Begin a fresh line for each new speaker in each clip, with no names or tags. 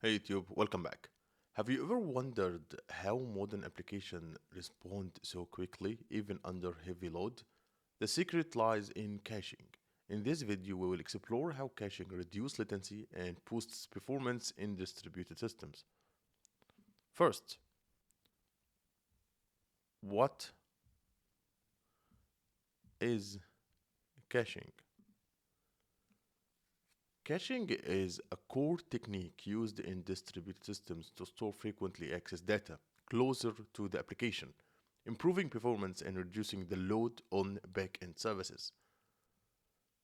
Hey YouTube, welcome back. Have you ever wondered how modern applications respond so quickly, even under heavy load? The secret lies in caching. In this video, we will explore how caching reduces latency and boosts performance in distributed systems. First, what is caching? Caching is a core technique used in distributed systems to store frequently accessed data closer to the application, improving performance and reducing the load on backend services.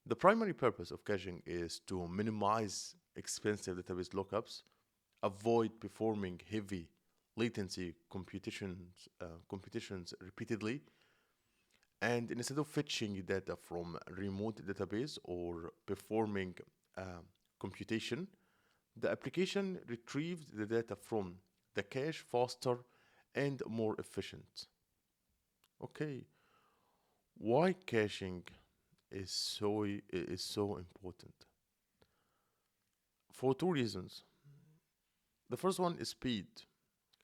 The primary purpose of caching is to minimize expensive database lookups, avoid performing heavy latency computations repeatedly, and instead of fetching data from a remote database or performing uh, computation, the application retrieves the data from the cache faster and more efficient. Okay, why caching is so important? For two reasons. The first one is speed.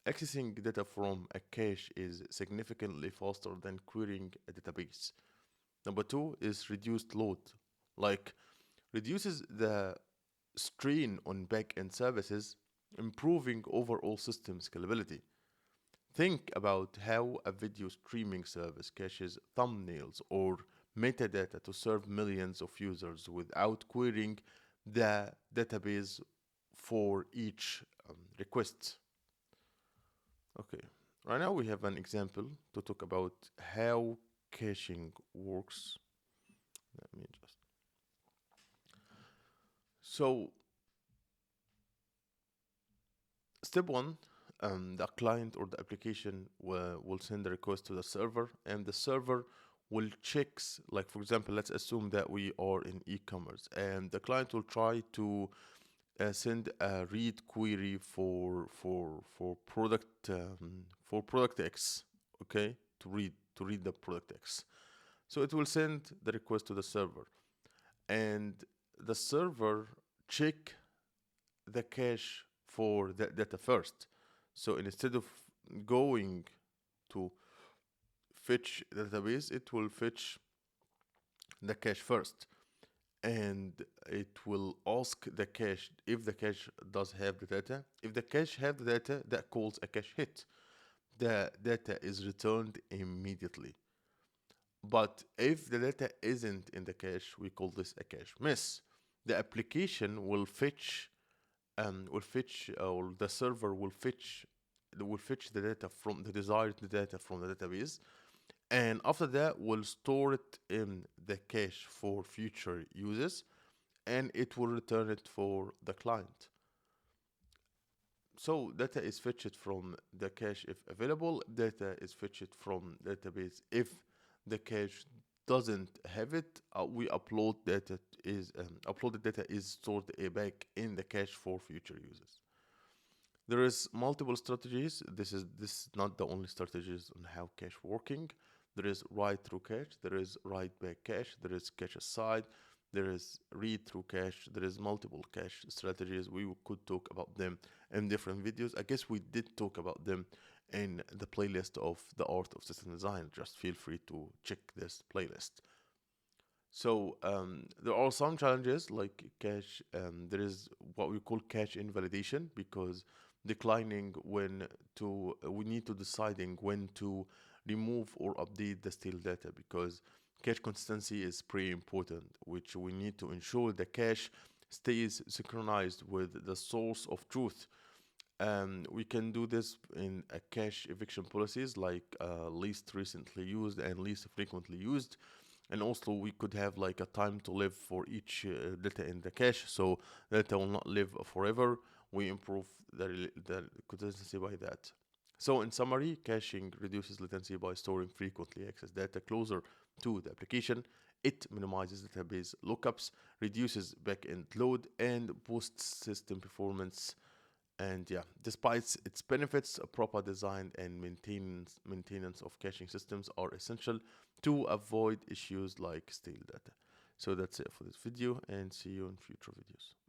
Accessing data from a cache is significantly faster than querying a database. Number two is reduced load, like reduces the strain on back-end services, improving overall system scalability. Think about how a video streaming service caches thumbnails or metadata to serve millions of users without querying the database for each request. Okay, right now we have an example to talk about how caching works. Let me just. So, step one, the client or the application will send a request to the server, and the server will checks. Like for example, let's assume that we are in e-commerce, and the client will try to send a read query for product X. Okay, to read the product X. So it will send the request to the server, and the server check the cache for that data first. So instead of going to fetch the database, it will fetch the cache first. And it will ask the cache if the cache does have the data. If the cache have the data, that calls a cache hit. The data is returned immediately. But if the data isn't in the cache, we call this a cache miss. The application will fetch or the server will fetch the data from the desired data from the database, and after that will store it in the cache for future uses, and it will return it for the client. So data is fetched from the cache if available, data is fetched from database if the cache doesn't have it. We upload data is Uploaded data is stored back in the cache for future uses. There is multiple strategies. This is not the only strategies on how cache working. There is write through cache, there is write back cache, there is cache aside, there is read through cache, there is multiple cache strategies. We could talk about them in different videos. I guess we did talk about them in the playlist of the art of system design. Just feel free to check this playlist. So there are some challenges like cache. There is what we call cache invalidation, because declining when to we need to deciding when to remove or update the stale data, because cache consistency is pretty important, which we need to ensure the cache stays synchronized with the source of truth. We can do this in a cache eviction policies like least recently used and least frequently used. And also we could have like a time to live for each data in the cache, so data will not live forever. We improve the consistency by that. So in summary, caching reduces latency by storing frequently accessed data closer to the application. It minimizes database lookups, reduces backend load, and boosts system performance. And yeah, despite its benefits, a proper design and maintenance of caching systems are essential to avoid issues like stale data. So that's it for this video, and see you in future videos.